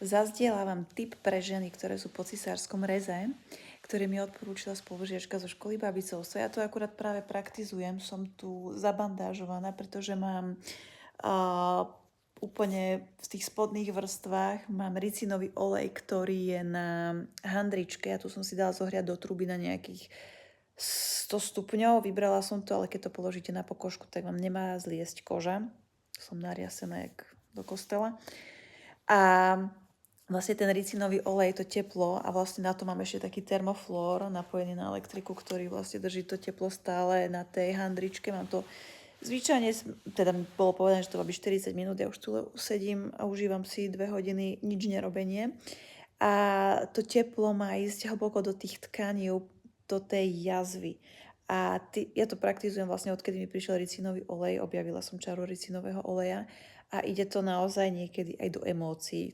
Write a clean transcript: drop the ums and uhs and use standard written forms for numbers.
Zazdieľavam tip pre ženy, ktoré sú po cisárskom reze, ktorý mi odporúčila spolužiačka zo školy Babicovstvo. Ja to akurát práve praktizujem, som tu zabandážovaná, pretože mám úplne v tých spodných vrstvách mám ricinový olej, ktorý je na handričke. Ja tu som si dala zohriať do truby na nejakých 100 stupňov. Vybrala som to, ale keď to položíte na pokožku, tak vám nemá zliesť koža. Som nariasená jak do kostela. A vlastne ten ricinový olej, to teplo a vlastne na to mám ešte taký termoflór napojený na elektriku, ktorý vlastne drží to teplo stále na tej handričke. Mám to zvyčajne, teda mi bolo povedané, že to má byť 40 minút, ja už tu sedím a užívam si 2 hodiny nič nerobenie. A to teplo má ísť hlboko do tých tkaní, do tej jazvy. A ja to praktizujem vlastne odkedy mi prišiel ricinový olej, objavila som čaru ricinového oleja a ide to naozaj niekedy aj do emócií.